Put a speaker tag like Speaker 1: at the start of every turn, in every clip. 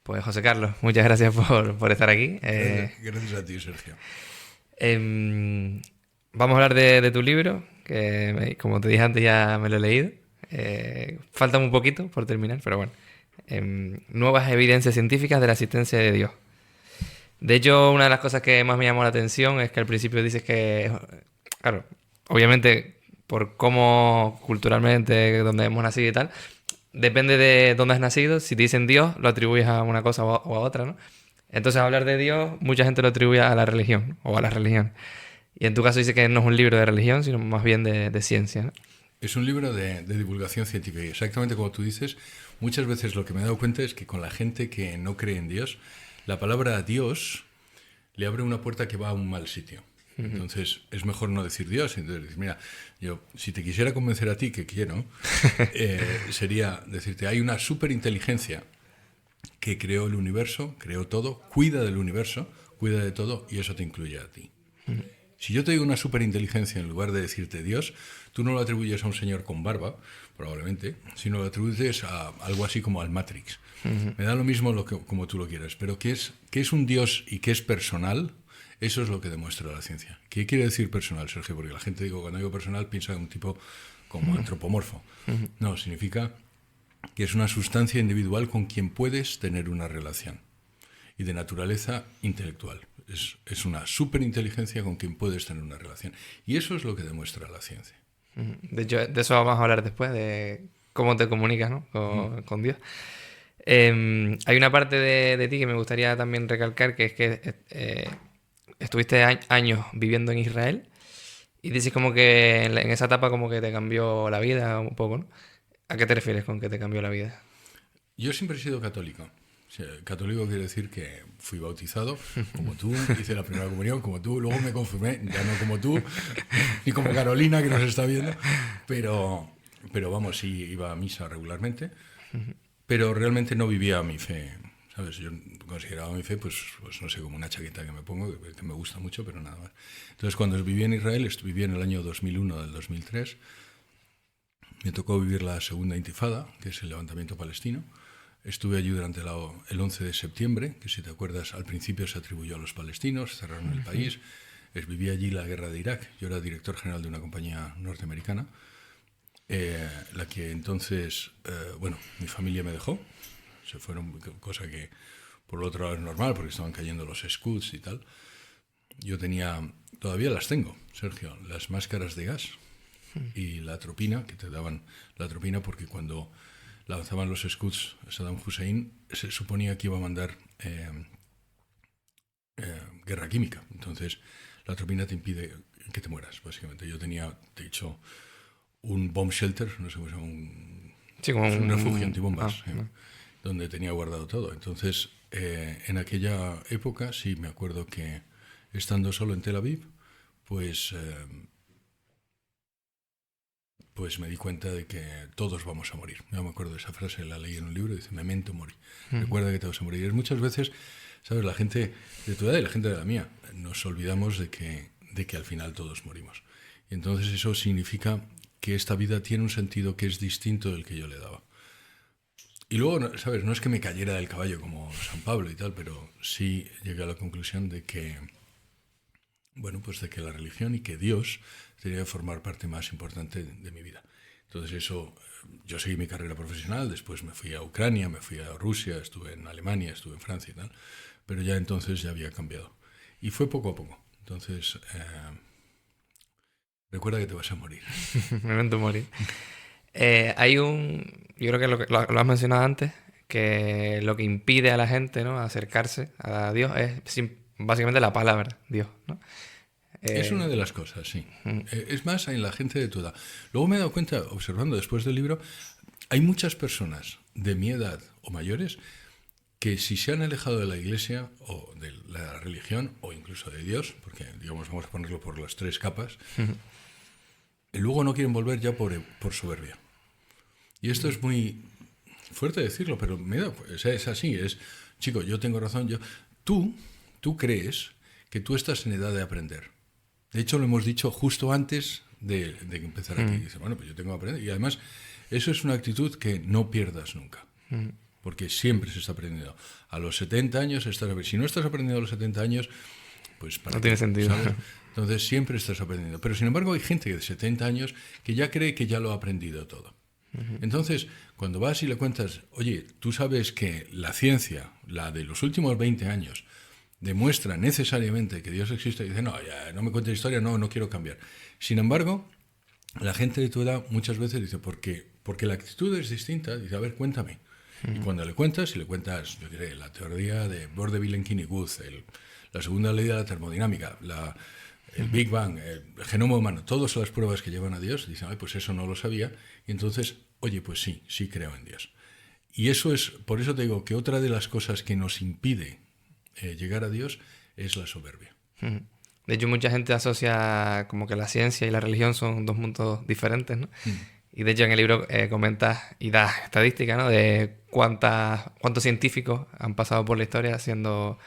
Speaker 1: Pues José Carlos, muchas gracias por estar aquí.
Speaker 2: Gracias a ti, Sergio.
Speaker 1: Vamos a hablar de tu libro, que como te dije antes ya me lo he leído. Falta un poquito por terminar, pero bueno. Nuevas evidencias científicas de la existencia de Dios. De hecho, una de las cosas que más me llamó la atención es que al principio dices que, claro, obviamente por cómo culturalmente, donde hemos nacido y tal, depende de dónde has nacido. Si te dicen Dios, lo atribuyes a una cosa o a otra, ¿no? Entonces, hablar de Dios, mucha gente lo atribuye a la religión, ¿no? O a la religión. Y en tu caso dice que no es un libro de religión, sino más bien de ciencia, ¿no?
Speaker 2: Es un libro de divulgación científica y exactamente como tú dices, muchas veces lo que me he dado cuenta es que con la gente que no cree en Dios, la palabra Dios le abre una puerta que va a un mal sitio. Entonces, es mejor no decir Dios. Entonces, dices, mira, yo, si te quisiera convencer a ti, que quiero, sería decirte, hay una superinteligencia que creó el universo, creó todo, cuida del universo, cuida de todo, y eso te incluye a ti. Si yo te digo una superinteligencia en lugar de decirte Dios, tú no lo atribuyes a un señor con barba, probablemente, sino lo atribuyes a algo así como al Matrix. Me da lo mismo como tú lo quieras, pero qué es un Dios y qué es personal, eso es lo que demuestra la ciencia. ¿Qué quiere decir personal, Sergio? Porque la gente, cuando digo personal, piensa en un tipo como antropomorfo. No, significa que es una sustancia individual con quien puedes tener una relación y de naturaleza intelectual. Es una superinteligencia con quien puedes tener una relación. Y eso es lo que demuestra la ciencia.
Speaker 1: De hecho, de eso vamos a hablar después, de cómo te comunicas, ¿no? Con Dios. Hay una parte de ti que me gustaría también recalcar, que es que estuviste años viviendo en Israel y dices como que en esa etapa como que te cambió la vida un poco, ¿no? ¿A qué te refieres con que te cambió la vida?
Speaker 2: Yo siempre he sido católico. O sea, católico quiere decir que fui bautizado como tú, hice la primera comunión como tú, luego me confirmé, ya no como tú, ni como Carolina que nos está viendo, pero vamos, sí iba a misa regularmente, pero realmente no vivía mi fe, ¿sabes? Yo consideraba mi fe, pues no sé, como una chaqueta que me pongo, que me gusta mucho, pero nada más. Entonces, cuando viví en Israel, viví en el año 2001 del 2003, me tocó vivir la segunda intifada, que es el levantamiento palestino. Estuve allí durante el 11 de septiembre, que si te acuerdas, al principio se atribuyó a los palestinos, cerraron el país. Viví allí la guerra de Irak. Yo era director general de una compañía norteamericana, la que entonces, bueno, mi familia me dejó. Se fueron, cosa que por el otro lado es normal, porque estaban cayendo los Scouts y tal. Yo todavía las tengo, Sergio, las máscaras de gas y la atropina, que te daban la atropina porque cuando lanzaban los Scouts a Saddam Hussein, se suponía que iba a mandar guerra química. Entonces, la atropina te impide que te mueras, básicamente. Yo tenía, de hecho, un bomb shelter, no sé cómo se llama,
Speaker 1: Sí, como
Speaker 2: un refugio antibombas,
Speaker 1: no.
Speaker 2: donde tenía guardado todo. Entonces, en aquella época, sí me acuerdo que estando solo en Tel Aviv, pues me di cuenta de que todos vamos a morir. Yo me acuerdo de esa frase, la leí en un libro, dice, memento mori. Recuerda que te vas a morir. Y muchas veces, ¿sabes? La gente de tu edad y la gente de la mía, nos olvidamos de que al final todos morimos. Y entonces eso significa que esta vida tiene un sentido que es distinto del que yo le daba. Y luego, ¿sabes? No es que me cayera del caballo como San Pablo y tal, pero sí llegué a la conclusión de que, bueno, pues de que la religión y que Dios tenía que formar parte más importante de mi vida. Entonces eso, yo seguí mi carrera profesional, después me fui a Ucrania, me fui a Rusia, estuve en Alemania, estuve en Francia y tal, pero ya entonces ya había cambiado. Y fue poco a poco. Entonces, recuerda que te vas a morir.
Speaker 1: Memento mori. Yo creo que lo has mencionado antes, que lo que impide a la gente, ¿no?, acercarse a Dios es básicamente la palabra Dios, ¿no?
Speaker 2: Es una de las cosas, sí. Es más en la gente de tu edad. Luego me he dado cuenta, observando después del libro, hay muchas personas de mi edad o mayores que si se han alejado de la iglesia o de la religión o incluso de Dios, porque digamos vamos a ponerlo por las tres capas, y luego no quieren volver ya por soberbia. Y esto es muy fuerte decirlo, pero es así, chico, yo tengo razón, tú crees que tú estás en edad de aprender. De hecho, lo hemos dicho justo antes de empezar aquí. Dice, bueno, pues yo tengo que aprender. Y además, eso es una actitud que no pierdas nunca. porque siempre se está aprendiendo. A los 70 años estás aprendiendo. Si no estás aprendiendo a los 70 años, pues
Speaker 1: no tiene sentido.
Speaker 2: ¿sabes? Entonces siempre estás aprendiendo. Pero sin embargo hay gente de 70 años que ya cree que ya lo ha aprendido todo. Entonces, cuando vas y le cuentas, oye, tú sabes que la ciencia, la de los últimos 20 años, demuestra necesariamente que Dios existe, y dice, no, ya no me cuentes historia, no quiero cambiar. Sin embargo, la gente de tu edad muchas veces dice, porque la actitud es distinta, dice, a ver, cuéntame. Y cuando le cuentas, yo diré, la teoría de Borde-Vilen-Kinnig-Wurth, la segunda ley de la termodinámica, el Big Bang, el genoma humano, todas las pruebas que llevan a Dios, dicen, ay, pues eso no lo sabía, y entonces, oye, pues sí creo en Dios. Y eso es, por eso te digo que otra de las cosas que nos impide llegar a Dios es la soberbia.
Speaker 1: De hecho, mucha gente asocia como que la ciencia y la religión son dos mundos diferentes, ¿no? Y de hecho en el libro comentas y das estadísticas, ¿no? De cuántos científicos han pasado por la historia siendo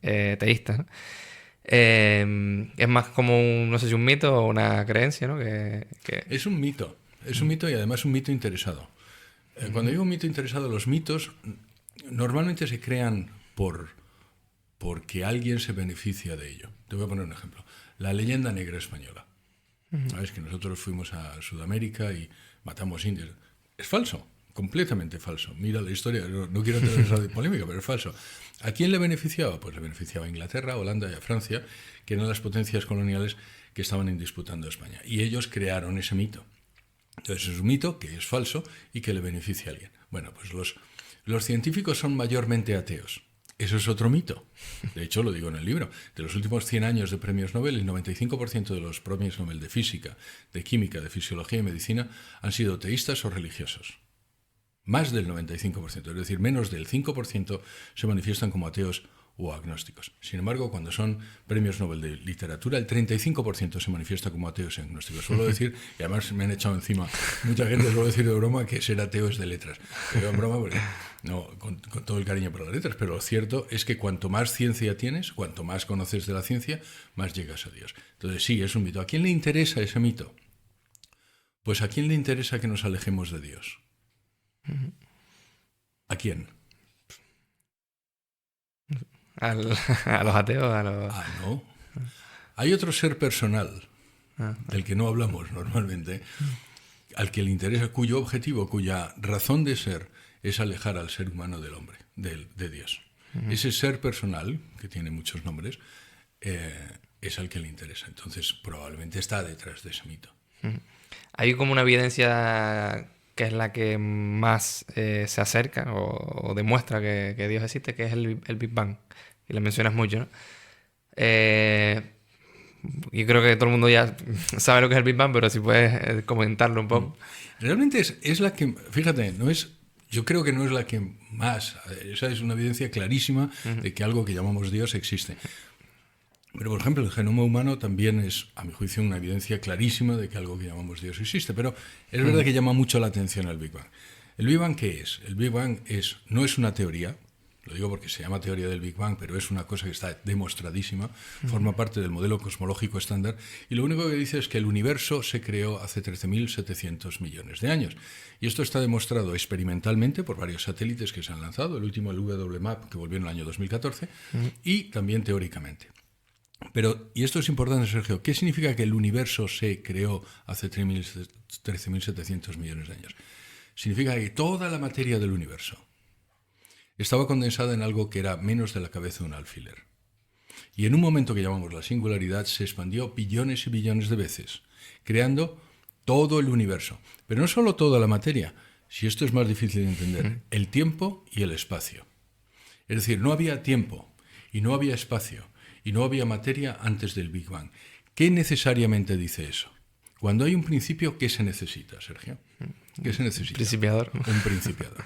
Speaker 1: teístas, ¿no? Es más como no sé si un mito o una creencia, ¿no?
Speaker 2: Es un mito y además un mito interesado. Cuando digo un mito interesado, los mitos normalmente se crean porque alguien se beneficia de ello. Te voy a poner un ejemplo. La leyenda negra española. ¿Sabes? Que nosotros fuimos a Sudamérica y matamos indios. Es falso, completamente falso. Mira la historia, no quiero tener esa polémica, pero es falso. ¿A quién le beneficiaba? Pues le beneficiaba a Inglaterra, a Holanda y a Francia, que eran las potencias coloniales que estaban disputando a España. Y ellos crearon ese mito. Entonces es un mito que es falso y que le beneficia a alguien. Bueno, pues los científicos son mayormente ateos. Eso es otro mito. De hecho, lo digo en el libro. De los últimos 100 años de premios Nobel, el 95% de los premios Nobel de física, de química, de fisiología y medicina han sido teístas o religiosos. Más del 95%, es decir, menos del 5% se manifiestan como ateos o agnósticos. Sin embargo, cuando son premios Nobel de literatura, el 35% se manifiesta como ateos y agnósticos. Suelo decir, y además me han echado encima mucha gente, suelo decir de broma que ser ateo es de letras. Pero en broma, porque, no, con todo el cariño por las letras, pero lo cierto es que cuanto más ciencia tienes, cuanto más conoces de la ciencia, más llegas a Dios. Entonces sí, es un mito. ¿A quién le interesa ese mito? Pues a quién le interesa que nos alejemos de Dios. ¿A quién?
Speaker 1: A los ateos,
Speaker 2: no. Hay otro ser personal, del que no hablamos normalmente, al que le interesa, cuyo objetivo, cuya razón de ser es alejar al ser humano del hombre, de Dios. Ese ser personal, que tiene muchos nombres, es al que le interesa. Entonces, probablemente está detrás de ese mito.
Speaker 1: Hay como una evidencia que es la que más se acerca o demuestra que Dios existe, que es el Big Bang. Y lo mencionas mucho, ¿no? Y creo que todo el mundo ya sabe lo que es el Big Bang, pero si puedes comentarlo un poco.
Speaker 2: Realmente es la que, fíjate, yo creo que no es la que más, esa es una evidencia clarísima de que algo que llamamos Dios existe. Pero, por ejemplo, el genoma humano también es, a mi juicio, una evidencia clarísima de que algo que llamamos Dios existe. Pero es verdad que llama mucho la atención el Big Bang. ¿El Big Bang qué es? El Big Bang no es una teoría. Lo digo porque se llama teoría del Big Bang, pero es una cosa que está demostradísima, forma parte del modelo cosmológico estándar, y lo único que dice es que el universo se creó hace 13.700 millones de años. Y esto está demostrado experimentalmente por varios satélites que se han lanzado, el último el WMAP, que volvió en el año 2014, y también teóricamente. Pero, y esto es importante, Sergio, ¿qué significa que el universo se creó hace 13.700 millones de años? Significa que toda la materia del universo estaba condensada en algo que era menos de la cabeza de un alfiler. Y en un momento que llamamos la singularidad se expandió billones y billones de veces, creando todo el universo. Pero no solo toda la materia, si esto es más difícil de entender, el tiempo y el espacio. Es decir, no había tiempo y no había espacio y no había materia antes del Big Bang. ¿Qué necesariamente dice eso? Cuando hay un principio, ¿qué se necesita, Sergio? ¿Qué se necesita?
Speaker 1: Principiador.
Speaker 2: Un principiador.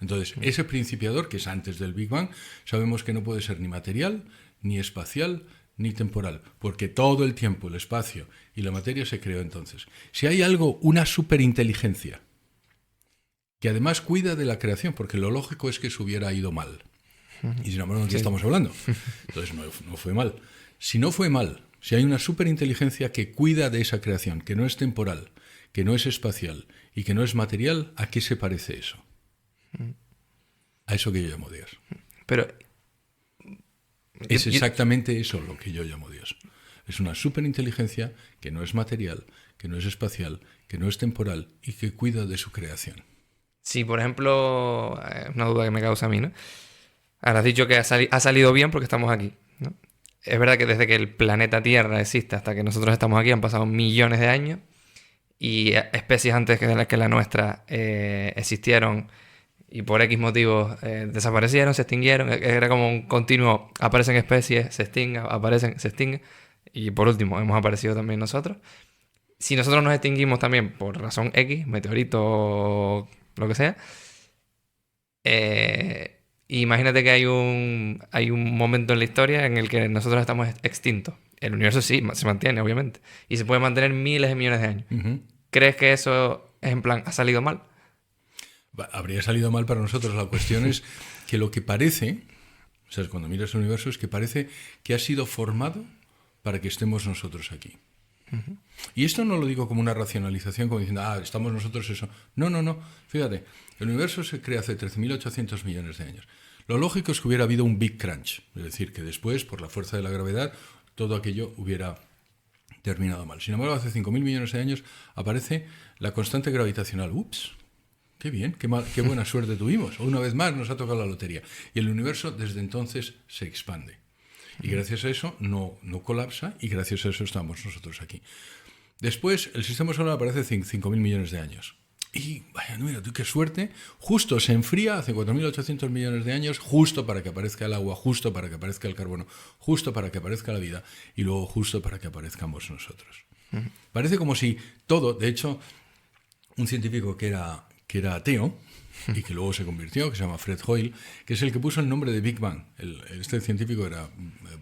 Speaker 2: Entonces, ese principiador, que es antes del Big Bang, sabemos que no puede ser ni material, ni espacial, ni temporal, porque todo el tiempo, el espacio y la materia se creó entonces. Si hay algo, una superinteligencia, que además cuida de la creación, porque lo lógico es que se hubiera ido mal. Y sin embargo, ¿de qué estamos hablando? Entonces, no fue mal. Si no fue mal, si hay una superinteligencia que cuida de esa creación, que no es temporal, que no es espacial y que no es material, ¿a qué se parece eso? a eso que yo llamo Dios.
Speaker 1: Pero
Speaker 2: Es exactamente eso lo que yo llamo Dios. Es una superinteligencia que no es material, que no es espacial, que no es temporal y que cuida de su creación.
Speaker 1: si, por ejemplo, una duda que me causa a mí, ¿no? Ahora has dicho que ha salido bien porque estamos aquí, ¿no? Es verdad que desde que el planeta Tierra existe hasta que nosotros estamos aquí han pasado millones de años y especies antes que la nuestra existieron y por X motivos desaparecieron, se extinguieron. Era como un continuo, aparecen especies, se extinguen, aparecen, se extinguen. Y por último, hemos aparecido también nosotros. Si nosotros nos extinguimos también por razón X, meteorito, lo que sea, imagínate que hay un momento en la historia en el que nosotros estamos extintos. El universo sí, se mantiene, obviamente. Y se puede mantener miles de millones de años.
Speaker 2: Uh-huh.
Speaker 1: ¿Crees que eso es en plan, ha salido mal?
Speaker 2: Habría salido mal para nosotros. La cuestión es que lo que parece, o sea, cuando miras el universo, es que parece que ha sido formado para que estemos nosotros aquí. Uh-huh. Y esto no lo digo como una racionalización, como diciendo, estamos nosotros eso. No. Fíjate, el universo se crea hace 13.800 millones de años. Lo lógico es que hubiera habido un Big Crunch, es decir, que después, por la fuerza de la gravedad, todo aquello hubiera terminado mal. Sin embargo, hace 5.000 millones de años aparece la constante gravitacional. ¡Ups! ¡Qué bien! ¡Qué buena suerte tuvimos! Una vez más nos ha tocado la lotería. Y el universo desde entonces se expande. Y gracias a eso no colapsa y gracias a eso estamos nosotros aquí. Después, el sistema solar aparece 5.000 millones de años. Y, vaya, mira tú qué suerte, justo se enfría hace 4.800 millones de años, justo para que aparezca el agua, justo para que aparezca el carbono, justo para que aparezca la vida y luego justo para que aparezcamos nosotros. Uh-huh. Parece como si todo, de hecho, un científico que era ateo y que luego se convirtió, que se llama Fred Hoyle, que es el que puso el nombre de Big Bang. Este científico era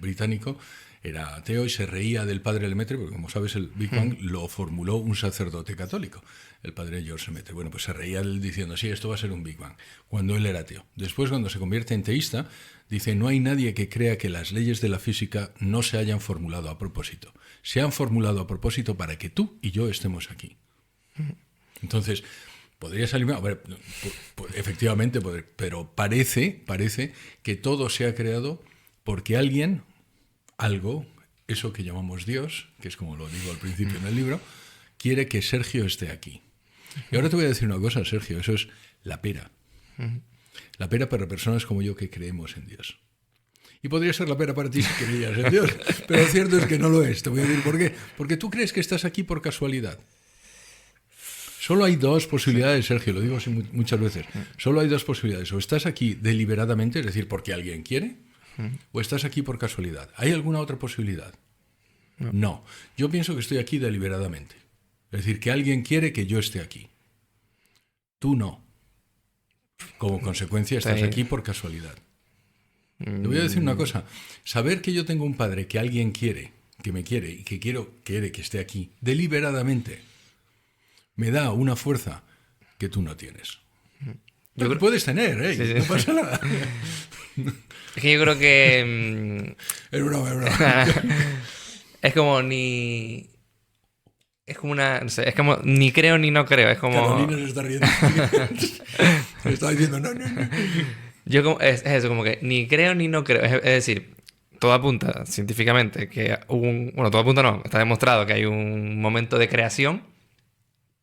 Speaker 2: británico, era ateo y se reía del padre Lemaitre, porque como sabes el Big Bang lo formuló un sacerdote católico, el padre George Lemaitre. Bueno, pues se reía él diciendo, sí, esto va a ser un Big Bang, cuando él era ateo. Después, cuando se convierte en teísta, dice, no hay nadie que crea que las leyes de la física no se hayan formulado a propósito. Se han formulado a propósito para que tú y yo estemos aquí. Entonces, podría salir mal, efectivamente, pero parece que todo se ha creado porque alguien, algo, eso que llamamos Dios, que es como lo digo al principio en el libro, quiere que Sergio esté aquí. Y ahora te voy a decir una cosa, Sergio, eso es la pera. La pera para personas como yo que creemos en Dios. Y podría ser la pera para ti si creías en Dios, pero lo cierto es que no lo es. Te voy a decir por qué. Porque tú crees que estás aquí por casualidad. Solo hay dos posibilidades, Sergio, lo digo así muchas veces. Solo hay dos posibilidades. O estás aquí deliberadamente, es decir, porque alguien quiere, o estás aquí por casualidad. ¿Hay alguna otra posibilidad? No. Yo pienso que estoy aquí deliberadamente. Es decir, que alguien quiere que yo esté aquí. Tú no. Como consecuencia, estás aquí por casualidad. Te voy a decir una cosa. Saber que yo tengo un padre que alguien quiere, que me quiere y que quiere que esté aquí deliberadamente, me da una fuerza que tú no tienes. Pero puedes tener, ¿eh? Sí. No pasa nada.
Speaker 1: Es que yo creo que...
Speaker 2: Es broma.
Speaker 1: Es como ni... Es como una... No sé, es como ni creo ni no creo. Es como...
Speaker 2: Carolina se está riendo. Se está diciendo no.
Speaker 1: Yo como... Es eso, como que ni creo ni no creo. Es decir, todo apunta científicamente que hubo un... Bueno, todo apunta no. Está demostrado que hay un momento de creación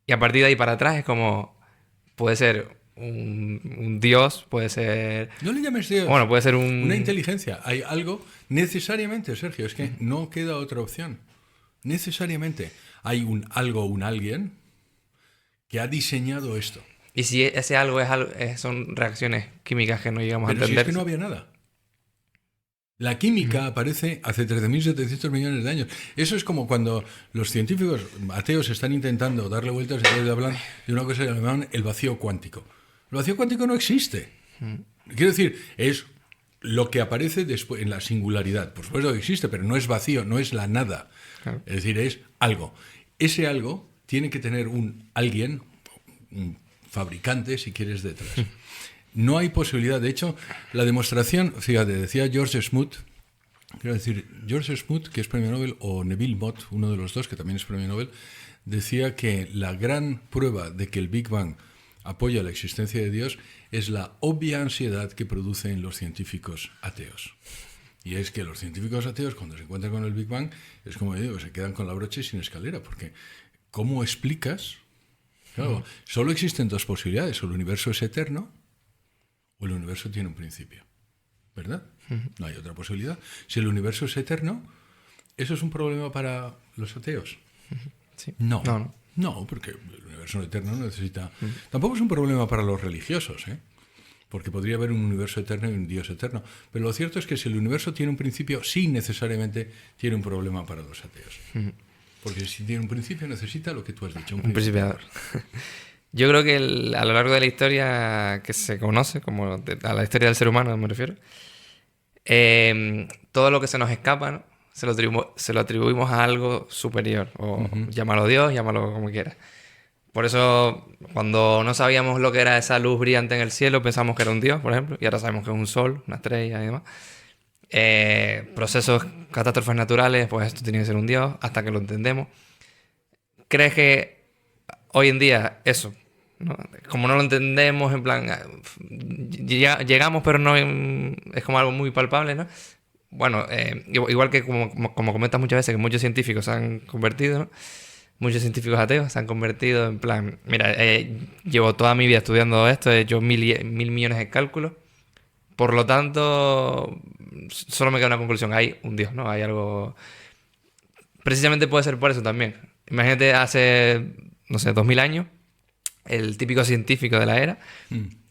Speaker 1: y a partir de ahí para atrás es como... Puede ser un dios, puede ser...
Speaker 2: No le llames dios.
Speaker 1: Bueno, puede ser
Speaker 2: una inteligencia. Hay algo... Necesariamente, Sergio, es que no queda otra opción. Necesariamente hay un alguien que ha diseñado esto.
Speaker 1: Y si ese algo son reacciones químicas que no llegamos a entender.
Speaker 2: Pero si es que no había nada. La química aparece hace 13.700 millones de años. Eso es como cuando los científicos ateos están intentando darle vueltas y hablan de una cosa que llaman el vacío cuántico. El vacío cuántico no existe. Quiero decir, es lo que aparece después en la singularidad. Por supuesto que existe, pero no es vacío, no es la nada. Claro. Es decir, es algo. Ese algo tiene que tener alguien, un fabricante, si quieres, detrás. No hay posibilidad. De hecho, la demostración, fíjate, decía George Smoot, quiero decir, George Smoot, que es premio Nobel, o Neville Mott, uno de los dos, que también es premio Nobel, decía que la gran prueba de que el Big Bang apoya la existencia de Dios es la obvia ansiedad que producen los científicos ateos. Y es que los científicos ateos, cuando se encuentran con el Big Bang, es como digo, se quedan con la brocha y sin escalera, porque ¿cómo explicas? Claro, solo existen dos posibilidades: o el universo es eterno o el universo tiene un principio, ¿verdad? No hay otra posibilidad. Si el universo es eterno, ¿eso es un problema para los ateos?
Speaker 1: Sí.
Speaker 2: No.
Speaker 1: No.
Speaker 2: No, porque el universo eterno no necesita... Tampoco es un problema para los religiosos, ¿eh? Porque podría haber un universo eterno y un Dios eterno. Pero lo cierto es que si el universo tiene un principio, sí necesariamente tiene un problema para los ateos. Porque si tiene un principio, necesita lo que tú has dicho,
Speaker 1: Un principiador. Yo creo que a lo largo de la historia que se conoce, como a la historia del ser humano me refiero, todo lo que se nos escapa, ¿no? Se lo atribuimos a algo superior. O llámalo Dios, llámalo como quieras. Por eso, cuando no sabíamos lo que era esa luz brillante en el cielo, pensamos que era un dios, por ejemplo, y ahora sabemos que es un sol, una estrella y demás. Procesos, catástrofes naturales, pues esto tiene que ser un dios, hasta que lo entendemos. ¿Crees que hoy en día eso, ¿no? Como no lo entendemos, en plan, llegamos, pero no es como algo muy palpable, ¿no? Bueno, igual que como comentas muchas veces, que muchos científicos se han convertido, ¿no? Muchos científicos ateos se han convertido en plan, mira, llevo toda mi vida estudiando esto, he hecho mil millones de cálculos, por lo tanto, solo me queda una conclusión: hay un Dios, ¿no? Hay algo... Precisamente puede ser por eso también. Imagínate hace, no sé, 2000 años, el típico científico de la era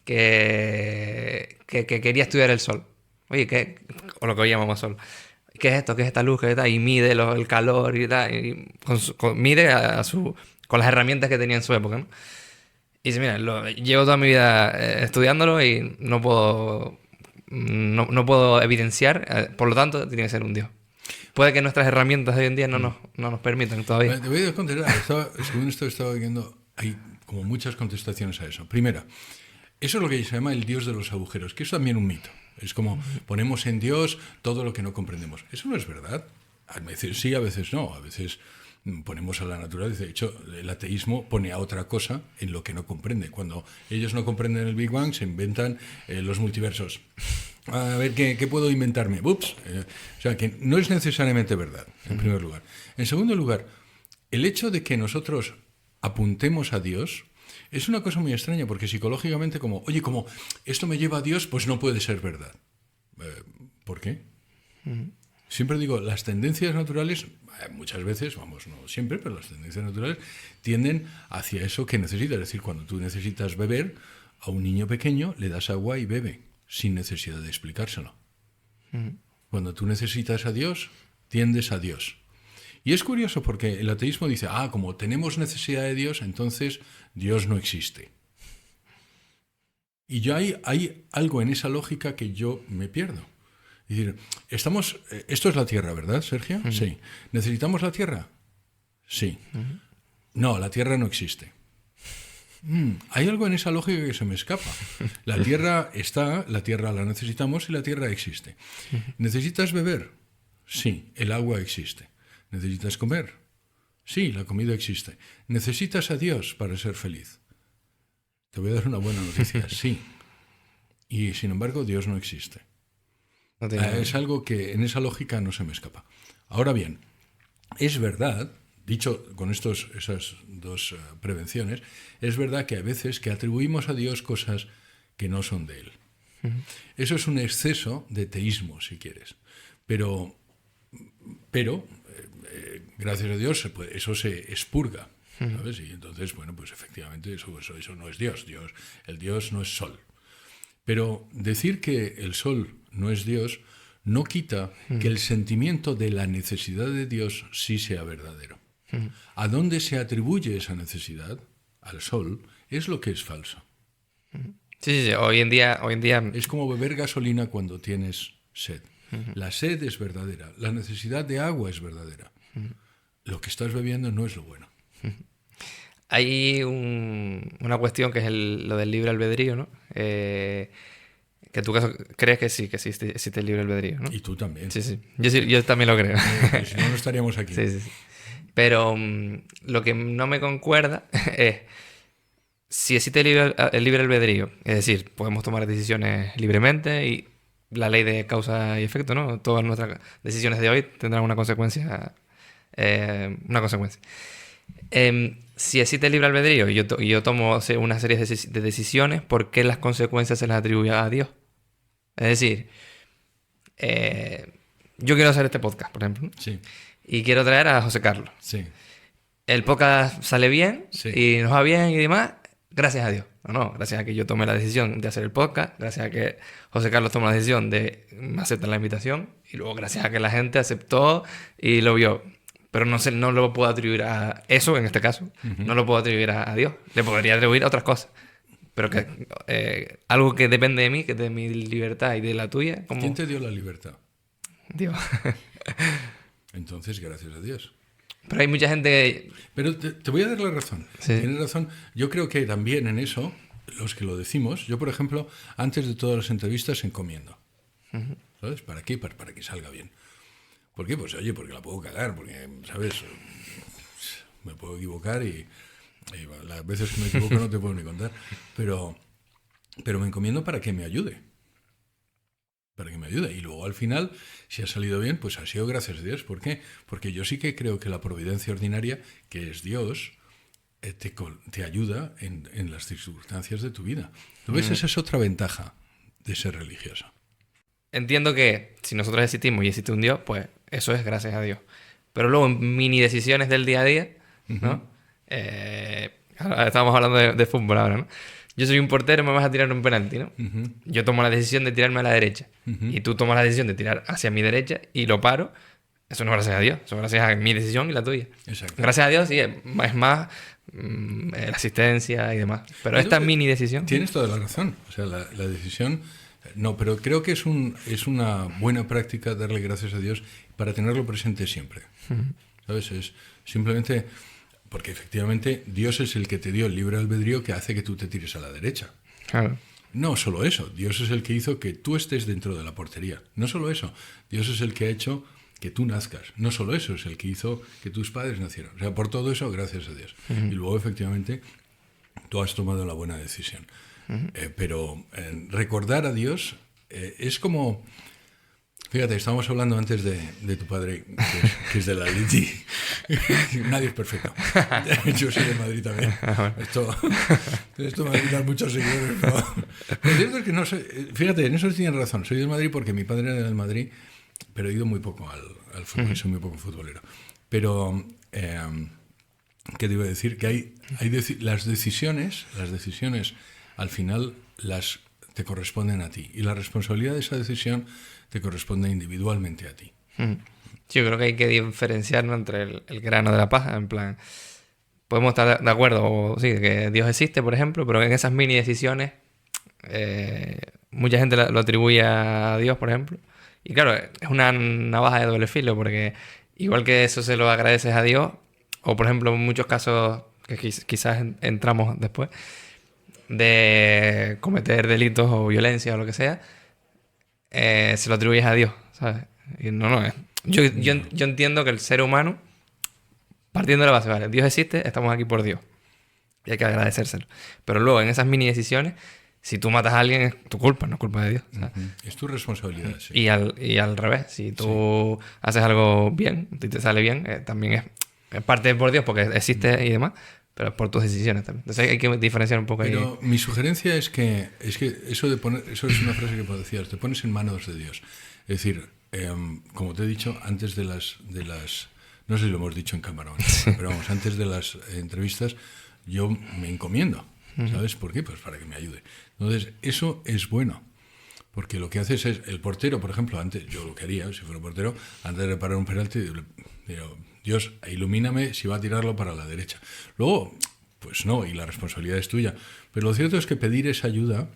Speaker 1: que quería estudiar el sol. Oye, o lo que hoy llamamos sol. ¿Qué es esto? ¿Qué es esta luz? ¿Qué es esta? Y mide el calor y tal. Y mide con las herramientas que tenía en su época, ¿no? Y dice, mira, llevo toda mi vida estudiándolo y no puedo evidenciar, por lo tanto, tiene que ser un Dios. Puede que nuestras herramientas de hoy en día no nos permitan todavía.
Speaker 2: Te voy a contestar. Según esto estaba viendo, hay como muchas contestaciones a eso. Primera, eso es lo que se llama el Dios de los agujeros, que es también un mito. Es como ponemos en Dios todo lo que no comprendemos. Eso no es verdad. A veces sí, a veces no. A veces ponemos a la naturaleza. De hecho, el ateísmo pone a otra cosa en lo que no comprende. Cuando ellos no comprenden el Big Bang, se inventan los multiversos. A ver, ¿qué puedo inventarme? Ups. O sea, que no es necesariamente verdad, en primer lugar. En segundo lugar, el hecho de que nosotros apuntemos a Dios es una cosa muy extraña, porque psicológicamente como esto me lleva a Dios, pues no puede ser verdad. ¿Por qué? Siempre digo, las tendencias naturales, muchas veces, vamos, no siempre, pero las tendencias naturales tienden hacia eso que necesitas. Es decir, cuando tú necesitas beber, a un niño pequeño le das agua y bebe, sin necesidad de explicárselo. Cuando tú necesitas a Dios, tiendes a Dios. Y es curioso porque el ateísmo dice, como tenemos necesidad de Dios, entonces Dios no existe. Y hay algo en esa lógica que yo me pierdo. Es decir, esto es la Tierra, ¿verdad, Sergio? Sí. ¿Necesitamos la Tierra? Sí. No, la Tierra no existe. Hay algo en esa lógica que se me escapa. La Tierra está, la Tierra la necesitamos y la Tierra existe. ¿Necesitas beber? Sí, el agua existe. ¿Necesitas comer? Sí, la comida existe. ¿Necesitas a Dios para ser feliz? Te voy a dar una buena noticia. Sí. Y sin embargo, Dios no existe. Es algo que en esa lógica no se me escapa. Ahora bien, es verdad, dicho con esas dos prevenciones, es verdad que a veces que atribuimos a Dios cosas que no son de Él. Eso es un exceso de teísmo, si quieres. Pero gracias a Dios eso se expurga, ¿sabes? Y entonces, bueno, pues efectivamente eso no es Dios. El Dios no es sol. Pero decir que el sol no es Dios no quita que el sentimiento de la necesidad de Dios sí sea verdadero. ¿A dónde se atribuye esa necesidad? Al sol, es lo que es falso.
Speaker 1: Sí, hoy en día...
Speaker 2: Es como beber gasolina cuando tienes sed. La sed es verdadera, la necesidad de agua es verdadera. Lo que estás bebiendo no es lo bueno.
Speaker 1: Hay una cuestión que es lo del libre albedrío, ¿no? Que tú crees que sí, que existe el libre albedrío, ¿no?
Speaker 2: Y tú también.
Speaker 1: Sí. Yo también lo creo.
Speaker 2: Si no, no estaríamos aquí.
Speaker 1: Sí. Pero lo que no me concuerda es... si existe el libre albedrío, es decir, podemos tomar decisiones libremente y la ley de causa y efecto, ¿no? Todas nuestras decisiones de hoy tendrán una consecuencia. Una consecuencia. Si existe el libre albedrío y yo tomo una serie de decisiones, ¿por qué las consecuencias se las atribuyo a Dios? Es decir, yo quiero hacer este podcast, por ejemplo, ¿no?
Speaker 2: Sí,
Speaker 1: Y quiero traer a José Carlos.
Speaker 2: sí,
Speaker 1: El podcast sale bien
Speaker 2: Sí.
Speaker 1: y nos va bien y demás, gracias a Dios. No, gracias a que yo tomé la decisión de hacer el podcast, gracias a que José Carlos tomó la decisión de aceptar la invitación y luego gracias a que la gente aceptó y lo vio. Pero no lo puedo atribuir a eso, en este caso, no lo puedo atribuir a Dios. Le podría atribuir a otras cosas. Pero que algo que depende de mí, que es de mi libertad y de la tuya, como
Speaker 2: ¿quién te dio la libertad?
Speaker 1: Dios.
Speaker 2: Entonces, gracias a Dios.
Speaker 1: Pero hay mucha gente...
Speaker 2: Pero te voy a dar la razón.
Speaker 1: Sí.
Speaker 2: Tienes razón. Yo creo que también en eso, los que lo decimos, yo por ejemplo, antes de todas las entrevistas encomiendo. ¿Sabes? ¿Para qué? Para que salga bien. ¿Por qué? Pues oye, porque la puedo cagar, porque, ¿sabes? Me puedo equivocar y las veces que me equivoco no te puedo ni contar. Pero me encomiendo para que me ayude. Para que me ayude. Y luego al final, si ha salido bien, pues ha sido gracias a Dios. ¿Por qué? Porque yo sí que creo que la providencia ordinaria, que es Dios, te ayuda en las circunstancias de tu vida. ¿Tú ves? Esa es otra ventaja de ser religioso.
Speaker 1: Entiendo que si nosotros existimos y existe un Dios, pues eso es gracias a Dios. Pero luego en mini decisiones del día a día, ¿no? Ahora estábamos hablando de fútbol ahora, ¿no? Yo soy un portero, me vas a tirar un penalti, ¿no? Yo tomo la decisión de tirarme a la derecha y tú tomas la decisión de tirar hacia mi derecha y lo paro. Eso no es gracias a Dios, eso es gracias a mi decisión y la tuya.
Speaker 2: Exacto.
Speaker 1: Gracias a Dios sí, es más la asistencia y demás. Pero esta mini decisión...
Speaker 2: Tienes toda la razón. O sea, la decisión... No, pero creo que es una buena práctica darle gracias a Dios para tenerlo presente siempre. ¿Sabes? Es simplemente porque efectivamente Dios es el que te dio el libre albedrío que hace que tú te tires a la derecha.
Speaker 1: Claro.
Speaker 2: No solo eso, Dios es el que hizo que tú estés dentro de la portería. No solo eso, Dios es el que ha hecho que tú nazcas. No solo eso, es el que hizo que tus padres nacieran. O sea, por todo eso, gracias a Dios. Y luego, efectivamente, tú has tomado la buena decisión. Pero recordar a Dios es como... Fíjate, estábamos hablando antes de tu padre, que es de la Leti. Nadie es perfecto. Yo soy de Madrid también. Esto me va a quitar muchos seguidores. Pero lo cierto es que no sé... Fíjate, en eso tienen razón. Soy de Madrid porque mi padre era del Madrid, pero he ido muy poco al fútbol. Soy muy poco futbolero. Pero... ¿qué te iba a decir? Que hay las decisiones al final te corresponden a ti. Y la responsabilidad de esa decisión te corresponde individualmente a ti.
Speaker 1: Sí, yo creo que hay que diferenciarnos entre el grano de la paja. En plan, podemos estar de acuerdo, o sí, que Dios existe, por ejemplo, pero en esas mini decisiones mucha gente lo atribuye a Dios, por ejemplo. Y claro, es una navaja de doble filo, porque igual que eso se lo agradeces a Dios, o por ejemplo en muchos casos que quizás entramos después, de cometer delitos o violencia o lo que sea, se lo atribuyes a Dios, ¿sabes? Y no es. Yo entiendo que el ser humano, partiendo de la base, vale, Dios existe, estamos aquí por Dios. Y hay que agradecérselo. Pero luego, en esas mini decisiones, si tú matas a alguien, es tu culpa, no es culpa de Dios, ¿sabes?
Speaker 2: Es tu responsabilidad, sí.
Speaker 1: Y al revés, si tú haces algo bien, y te sale bien, también es parte por Dios, porque existe y demás, pero es por tus decisiones también. Entonces hay que diferenciar un poco ahí.
Speaker 2: Pero mi sugerencia es que eso es una frase que decías, te pones en manos de Dios. Es decir, como te he dicho, antes de las no sé si lo hemos dicho en cámara, pero vamos, antes de las entrevistas, yo me encomiendo. ¿Sabes por qué? Pues para que me ayude. Entonces, eso es bueno. Porque lo que haces es, el portero, por ejemplo, antes, yo lo que haría, si fuera portero, antes de parar un penalti, digo, Dios, ilumíname si va a tirarlo para la derecha. Luego, pues no, y la responsabilidad es tuya. Pero lo cierto es que pedir esa ayuda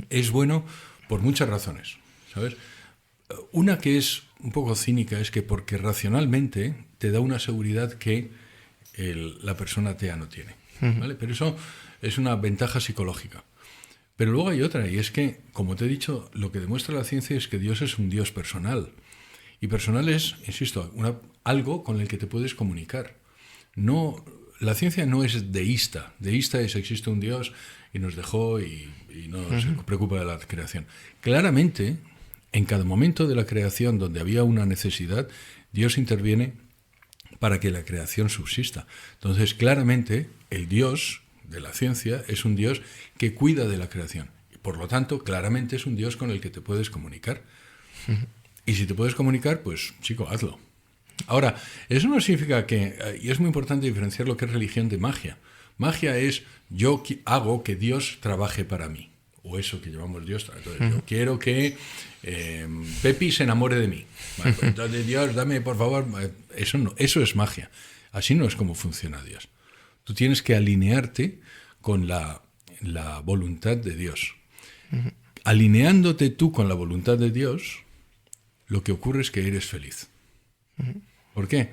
Speaker 2: es bueno por muchas razones, ¿sabes? Una que es un poco cínica es que porque racionalmente te da una seguridad que la persona atea no tiene, ¿vale? Pero eso es una ventaja psicológica. Pero luego hay otra, y es que, como te he dicho, lo que demuestra la ciencia es que Dios es un Dios personal. Y personal es, insisto, algo con el que te puedes comunicar. No la ciencia no es deísta. Deísta es existe un Dios y nos dejó y no se preocupa de la creación. Claramente, en cada momento de la creación donde había una necesidad, Dios interviene para que la creación subsista. Entonces, claramente, el Dios de la ciencia es un Dios que cuida de la creación. Y por lo tanto, claramente es un Dios con el que te puedes comunicar. Y si te puedes comunicar, pues, chico, hazlo. Ahora, eso no significa que... Y es muy importante diferenciar lo que es religión de magia. Magia es yo hago que Dios trabaje para mí. O eso que llamamos Dios. Entonces, yo quiero que Pepi se enamore de mí. Vale, pues, entonces, Dios, dame, por favor... Eso no, eso es magia. Así no es como funciona Dios. Tú tienes que alinearte con la voluntad de Dios. Alineándote tú con la voluntad de Dios, lo que ocurre es que eres feliz. ¿Por qué?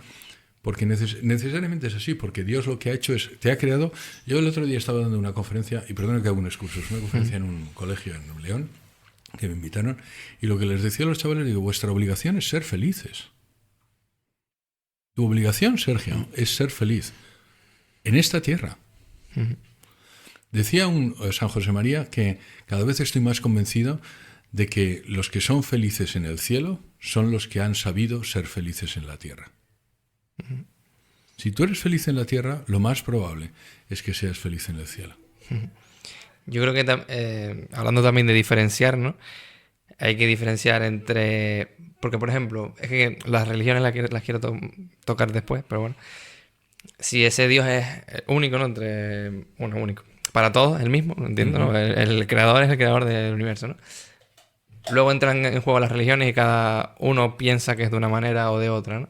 Speaker 2: Porque necesariamente es así, porque Dios lo que ha hecho es, te ha creado... Yo el otro día estaba dando una conferencia, y perdón que hago un excurso, es una conferencia en un colegio en León, que me invitaron, y lo que les decía a los chavales, digo, vuestra obligación es ser felices. Tu obligación, Sergio, es ser feliz en esta tierra. Decía San José María que cada vez estoy más convencido de que los que son felices en el cielo son los que han sabido ser felices en la tierra. Si tú eres feliz en la tierra, lo más probable es que seas feliz en el cielo.
Speaker 1: Yo creo que, hablando también de diferenciar, ¿no? Hay que diferenciar entre... Porque, por ejemplo, es que las religiones las quiero tocar después, pero bueno. Si ese Dios es único, ¿no? Único. Para todos, el mismo, entiendo, ¿no? El creador es el creador del universo, ¿no? Luego entran en juego las religiones y cada uno piensa que es de una manera o de otra, ¿no?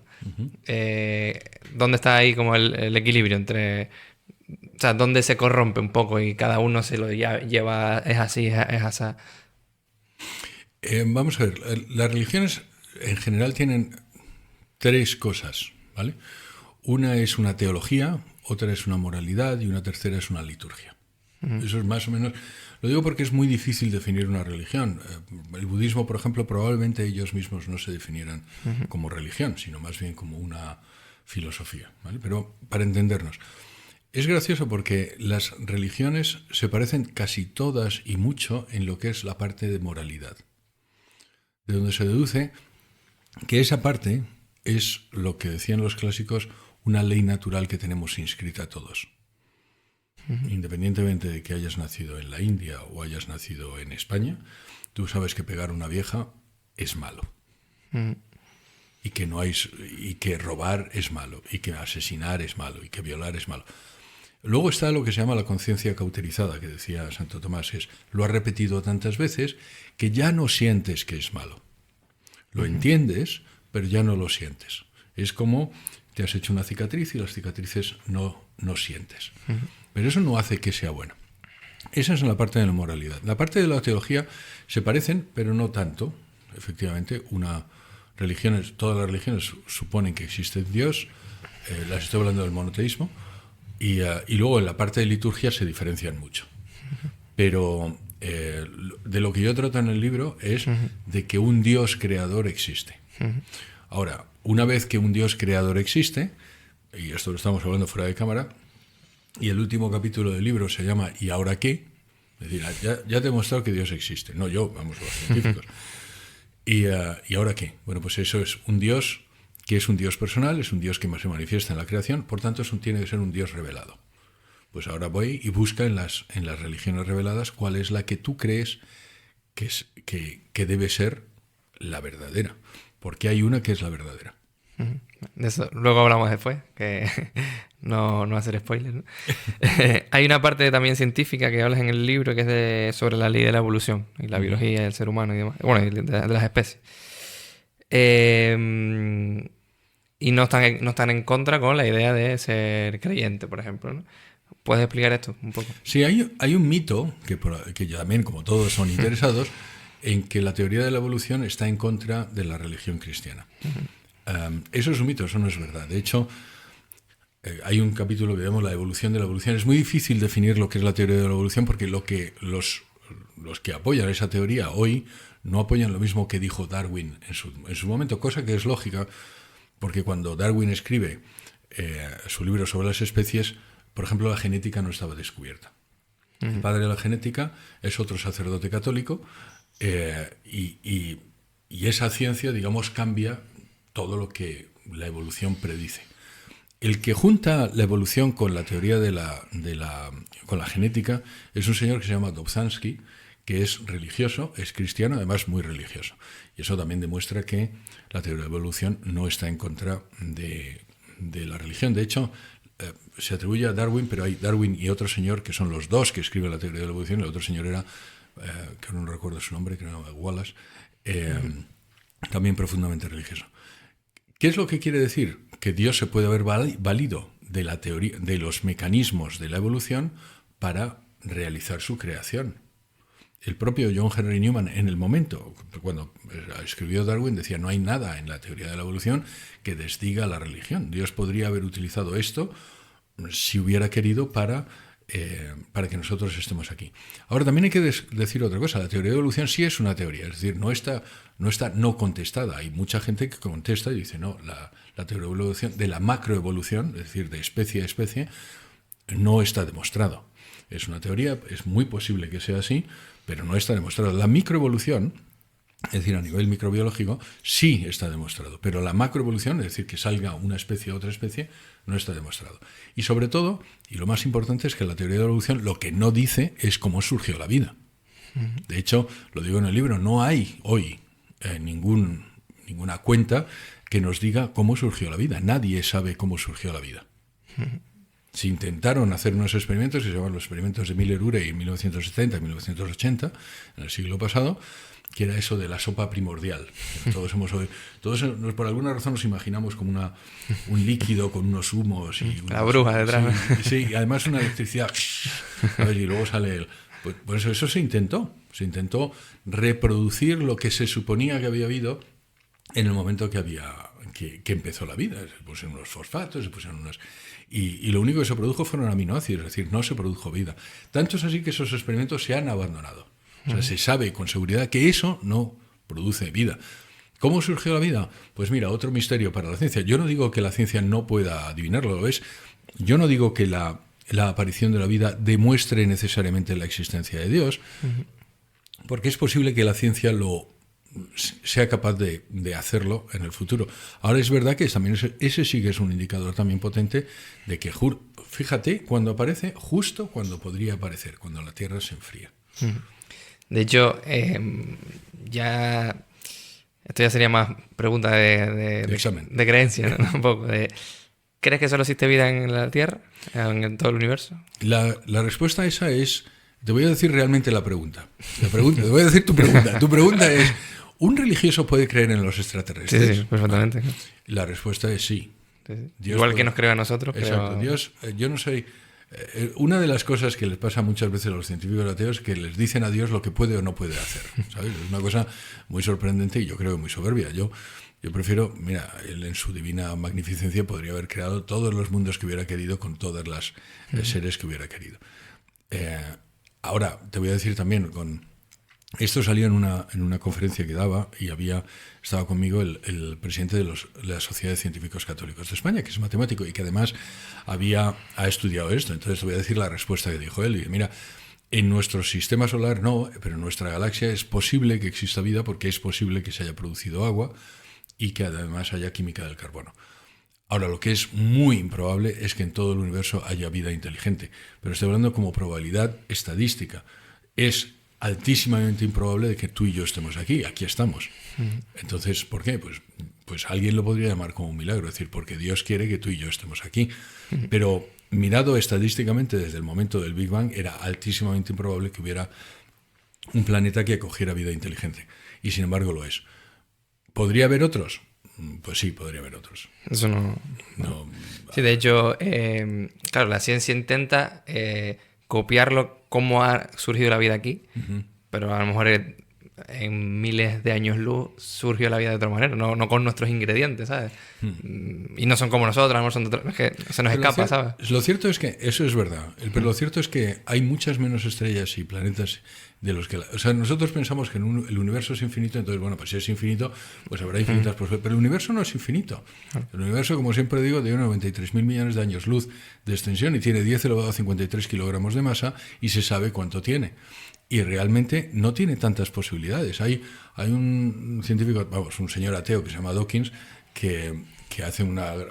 Speaker 1: ¿Dónde está ahí como el equilibrio entre... O sea, dónde se corrompe un poco y cada uno se lo lleva, es así, es así?
Speaker 2: Vamos a ver, las religiones en general tienen tres cosas, ¿vale? Una es una teología, otra es una moralidad y una tercera es una liturgia. Eso es más o menos... Lo digo porque es muy difícil definir una religión. El budismo, por ejemplo, probablemente ellos mismos no se definieran como religión, sino más bien como una filosofía, ¿vale? Pero para entendernos, es gracioso porque las religiones se parecen casi todas y mucho en lo que es la parte de moralidad, de donde se deduce que esa parte es lo que decían los clásicos, una ley natural que tenemos inscrita todos. Independientemente de que hayas nacido en la India o hayas nacido en España, tú sabes que pegar a una vieja es malo. Y que robar es malo, y que asesinar es malo, y que violar es malo. Luego está lo que se llama la conciencia cauterizada, que decía Santo Tomás, lo has repetido tantas veces que ya no sientes que es malo. Lo entiendes, pero ya no lo sientes. Es como te has hecho una cicatriz y las cicatrices no sientes. Pero eso no hace que sea bueno. Esa es la parte de la moralidad. La parte de la teología se parecen, pero no tanto. Efectivamente, todas las religiones suponen que existe Dios. Las estoy hablando del monoteísmo. Y luego en la parte de liturgia se diferencian mucho. Pero de lo que yo trato en el libro es de que un Dios creador existe. Ahora, una vez que un Dios creador existe, y esto lo estamos hablando fuera de cámara, y el último capítulo del libro se llama ¿Y ahora qué? Es decir, ya te he demostrado que Dios existe. No yo, vamos, los científicos. ¿Y ahora qué? Bueno, pues eso es un Dios que es un Dios personal, es un Dios que se manifiesta en la creación, por tanto tiene que ser un Dios revelado. Pues ahora voy y busca en las religiones reveladas cuál es la que tú crees que debe ser la verdadera, porque hay una que es la verdadera.
Speaker 1: De eso luego hablamos después, que no hacer spoilers, ¿no? Hay una parte también científica que hablas en el libro que es sobre la ley de la evolución y la biología del ser humano y demás, bueno, y de las especies. Y no están en contra con la idea de ser creyente, por ejemplo, ¿no? ¿Puedes explicar esto un poco?
Speaker 2: Sí, hay un mito, que ya también, como todos son interesados, en que la teoría de la evolución está en contra de la religión cristiana. Eso es un mito, eso no es verdad. De hecho, hay un capítulo que vemos la evolución de la evolución. Es muy difícil definir lo que es la teoría de la evolución porque los que apoyan esa teoría hoy no apoyan lo mismo que dijo Darwin en su momento, cosa que es lógica, porque cuando Darwin escribe su libro sobre las especies, por ejemplo, la genética no estaba descubierta. El padre de la genética es otro sacerdote católico y esa ciencia, digamos, cambia todo lo que la evolución predice. El que junta la evolución con la teoría con la genética es un señor que se llama Dobzhansky, que es religioso, es cristiano, además muy religioso. Y eso también demuestra que la teoría de la evolución no está en contra de la religión. De hecho, se atribuye a Darwin, pero hay Darwin y otro señor que son los dos que escriben la teoría de la evolución. El otro señor era, que no recuerdo su nombre, que era Wallace, también profundamente religioso. ¿Qué es lo que quiere decir? Que Dios se puede haber valido de la teoría, de los mecanismos de la evolución para realizar su creación. El propio John Henry Newman, en el momento, cuando escribió Darwin, decía: no hay nada en la teoría de la evolución que desdiga la religión. Dios podría haber utilizado esto, si hubiera querido, para que nosotros estemos aquí. Ahora, también hay que decir otra cosa. La teoría de evolución sí es una teoría, es decir, no está no contestada. Hay mucha gente que contesta y dice: no, la teoría de evolución, de la macroevolución, es decir, de especie a especie, no está demostrado. Es una teoría, es muy posible que sea así, pero no está demostrado. La microevolución, es decir, a nivel microbiológico, sí está demostrado, pero la macroevolución, es decir, que salga una especie a otra especie, no está demostrado. Y sobre todo, y lo más importante, es que la teoría de la evolución lo que no dice es cómo surgió la vida. De hecho, lo digo en el libro, no hay hoy ninguna cuenta que nos diga cómo surgió la vida. Nadie sabe cómo surgió la vida. Se intentaron hacer unos experimentos que se llaman los experimentos de Miller-Urey en 1970 y 1980, en el siglo pasado, que era eso de la sopa primordial. Todos por alguna razón nos imaginamos como un líquido con unos humos y
Speaker 1: la bruja detrás.
Speaker 2: Sí, y además una electricidad. Y luego sale pues eso se intentó reproducir lo que se suponía que había habido en el momento que empezó la vida. Se pusieron unos fosfatos, se pusieron unos... Y lo único que se produjo fueron aminoácidos, es decir, no se produjo vida. Tanto es así que esos experimentos se han abandonado. O sea, se sabe con seguridad que eso no produce vida. ¿Cómo surgió la vida? Pues mira, otro misterio para la ciencia. Yo no digo que la ciencia no pueda adivinarlo, ¿ves? Yo no digo que la aparición de la vida demuestre necesariamente la existencia de Dios, porque es posible que la ciencia sea capaz de hacerlo en el futuro. Ahora es verdad que también ese sí que es un indicador también potente de que, fíjate, cuando aparece justo cuando podría aparecer, cuando la Tierra se enfría.
Speaker 1: De hecho, esto ya sería más pregunta de
Speaker 2: examen.
Speaker 1: De creencia, ¿no? Un poco ¿crees que solo existe vida en la Tierra, en todo el universo?
Speaker 2: La respuesta a esa es... Te voy a decir realmente la pregunta. Te voy a decir tu pregunta. Tu pregunta es: ¿un religioso puede creer en los extraterrestres?
Speaker 1: Sí, perfectamente.
Speaker 2: La respuesta es sí.
Speaker 1: Igual que nos cree a nosotros.
Speaker 2: Exacto.
Speaker 1: Pero...
Speaker 2: Dios, yo no soy... una de las cosas que les pasa muchas veces a los científicos ateos es que les dicen a Dios lo que puede o no puede hacer. ¿Sabes? Es una cosa muy sorprendente y yo creo que muy soberbia. Yo prefiero, mira, él en su divina magnificencia podría haber creado todos los mundos que hubiera querido con todas las seres que hubiera querido. Ahora, te voy a decir también, esto salió en una conferencia que daba y estaba conmigo el presidente de la Sociedad de Científicos Católicos de España, que es matemático y que además ha estudiado esto. Entonces te voy a decir la respuesta que dijo él. Y mira, en nuestro sistema solar no, pero en nuestra galaxia es posible que exista vida porque es posible que se haya producido agua y que además haya química del carbono. Ahora, lo que es muy improbable es que en todo el universo haya vida inteligente, pero estoy hablando como probabilidad estadística. Es altísimamente improbable de que tú y yo estemos aquí estamos. Entonces, ¿por qué? Pues alguien lo podría llamar como un milagro, es decir, porque Dios quiere que tú y yo estemos aquí. Pero mirado estadísticamente desde el momento del Big Bang, era altísimamente improbable que hubiera un planeta que acogiera vida inteligente. Y sin embargo lo es. ¿Podría haber otros? Pues sí, podría haber otros.
Speaker 1: Eso no. Sí, de hecho, claro, la ciencia intenta copiarlo cómo ha surgido la vida aquí, pero a lo mejor en miles de años luz surgió la vida de otra manera, no con nuestros ingredientes, ¿sabes? Y no son como nosotros, a lo mejor son de es que se nos escapa, ¿sabes?
Speaker 2: Lo cierto es que eso es verdad, pero lo cierto es que hay muchas menos estrellas y planetas de los que... O sea, nosotros pensamos que el universo es infinito, entonces, bueno, pues si es infinito, pues habrá infinitas posibilidades. Pero el universo no es infinito. El universo, como siempre digo, tiene 93.000 millones de años luz de extensión y tiene 10 elevado a 53 kilogramos de masa y se sabe cuánto tiene. Y realmente no tiene tantas posibilidades. Hay un científico, vamos, un señor ateo que se llama Dawkins, que hace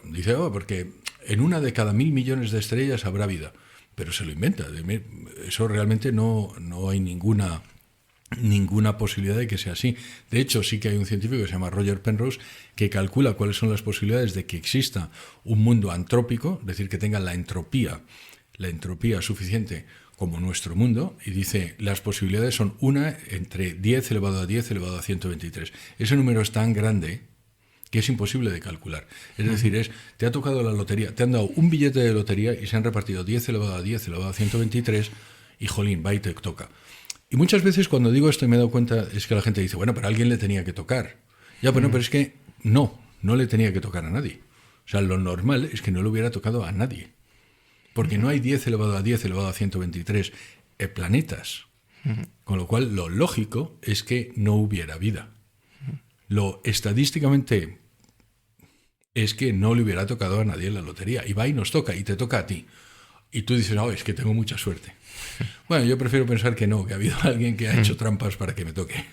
Speaker 2: dice, porque en una de cada 1.000 millones de estrellas habrá vida. Pero se lo inventa. Eso realmente no hay ninguna posibilidad de que sea así. De hecho, sí que hay un científico que se llama Roger Penrose que calcula cuáles son las posibilidades de que exista un mundo antrópico, es decir, que tenga la entropía suficiente como nuestro mundo, y dice, las posibilidades son una entre 10 elevado a 10 elevado a 123. Ese número es tan grande que es imposible de calcular. Es decir, te ha tocado la lotería, te han dado un billete de lotería y se han repartido 10 elevado a 10 elevado a 123 y jolín, va y te toca. Y muchas veces cuando digo esto y me he dado cuenta es que la gente dice, bueno, pero a alguien le tenía que tocar. Ya, bueno, pero es que no le tenía que tocar a nadie. O sea, lo normal es que no le hubiera tocado a nadie. Porque no hay 10 elevado a 10 elevado a 123 planetas. Con lo cual, lo lógico es que no hubiera vida. Lo estadísticamente es que no le hubiera tocado a nadie en la lotería. Y va y nos toca, y te toca a ti. Y tú dices, no, es que tengo mucha suerte. Bueno, yo prefiero pensar que no, que ha habido alguien que ha hecho trampas para que me toque.